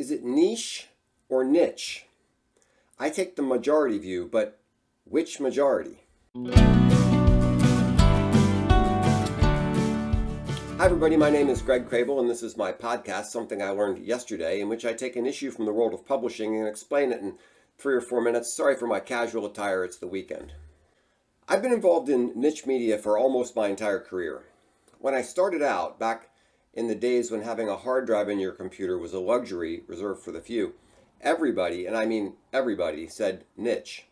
Is it niche or niche? I take the majority view, but which majority? Hi everybody, my name is Greg Crable and this is my podcast, Something I Learned Yesterday, in which I take an issue from the world of publishing and explain it in 3 or 4 minutes. Sorry for my casual attire, it's the weekend. I've been involved in niche media for almost my entire career. When I started out, back in the days when having a hard drive in your computer was a luxury reserved for the few, everybody, and I mean everybody, said niche.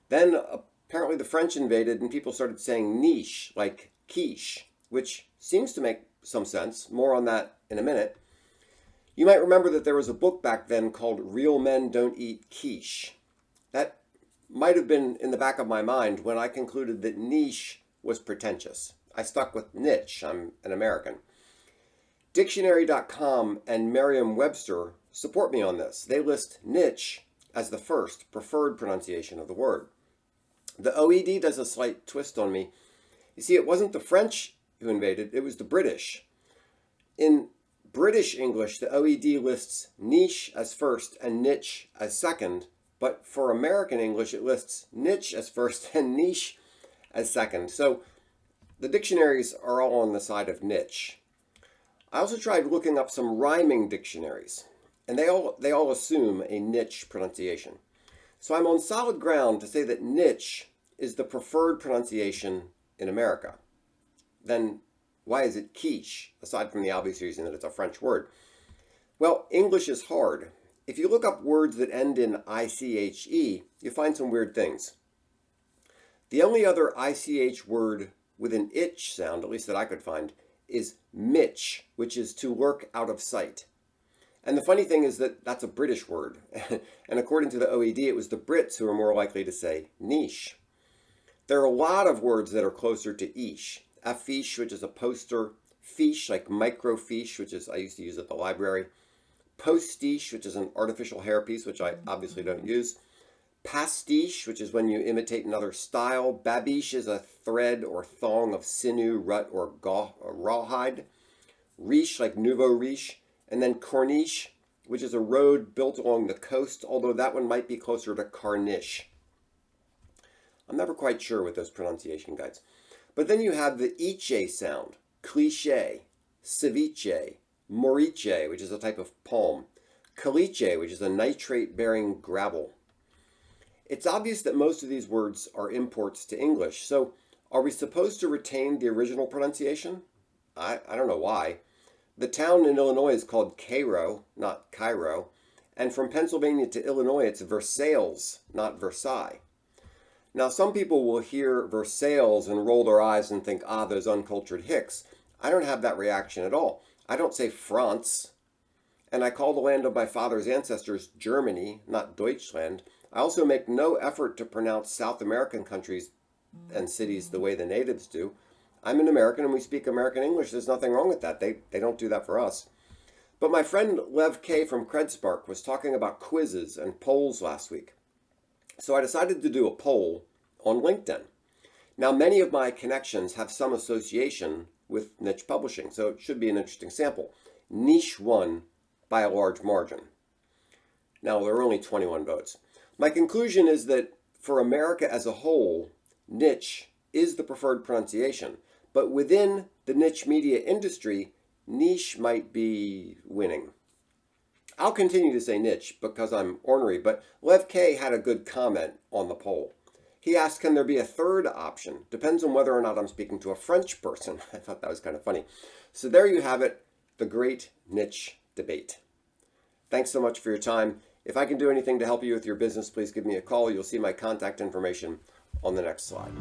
Then apparently the French invaded and people started saying niche, like quiche, which seems to make some sense. More on that in a minute. You might remember that there was a book back then called Real Men Don't Eat Quiche. That might have been in the back of my mind when I concluded that niche was pretentious. I stuck with niche. I'm an American. Dictionary.com and Merriam-Webster support me on this. They list niche as the first preferred pronunciation of the word. The OED does a slight twist on me. You see, it wasn't the French who invaded, it was the British. In British English, the OED lists niche as first and niche as second, but for American English, it lists niche as first and niche as second. So the dictionaries are all on the side of niche. I also tried looking up some rhyming dictionaries, and they all assume a niche pronunciation. So I'm on solid ground to say that niche is the preferred pronunciation in America. Then why is it quiche, aside from the obvious reason that it's a French word? Well, English is hard. If you look up words that end in I-C-H-E, you find some weird things. The only other I-C-H word with an itch sound, at least that I could find, is mitch, which is to lurk out of sight. And the funny thing is that that's a British word. And according to the OED, it was the Brits who were more likely to say niche. There are a lot of words that are closer to ish. Affiche, which is a poster. Fiche, like microfiche, which is I used to use at the library. Postiche, which is an artificial hairpiece, which I obviously don't use. Pastiche, which is when you imitate another style. Babiche is a thread or thong of sinew, rut, or rawhide. Riche, like nouveau riche. And then corniche, which is a road built along the coast, although that one might be closer to carniche. I'm never quite sure with those pronunciation guides. But then you have the iche sound, cliché, ceviche, moriche, which is a type of palm, caliche, which is a nitrate-bearing gravel. It's obvious that most of these words are imports to English, so are we supposed to retain the original pronunciation? I don't know why. The town in Illinois is called Cairo, not Cairo, and from Pennsylvania to Illinois it's Versailles, not Versailles. Now some people will hear Versailles and roll their eyes and think, those uncultured hicks. I don't have that reaction at all. I don't say France, and I call the land of my father's ancestors Germany, not Deutschland. I also make no effort to pronounce South American countries and cities the way the natives do. I'm an American and we speak American English. There's nothing wrong with that. They don't do that for us. But my friend Lev K. from CredSpark was talking about quizzes and polls last week. So I decided to do a poll on LinkedIn. Now, many of my connections have some association with niche publishing, so it should be an interesting sample. Niche won by a large margin. Now, there are only 21 votes. My conclusion is that for America as a whole, niche is the preferred pronunciation, but within the niche media industry, niche might be winning. I'll continue to say niche because I'm ornery, but Lev K had a good comment on the poll. He asked, can there be a third option? Depends on whether or not I'm speaking to a French person. I thought that was kind of funny. So there you have it, the great niche debate. Thanks so much for your time. If I can do anything to help you with your business, please give me a call. You'll see my contact information on the next slide.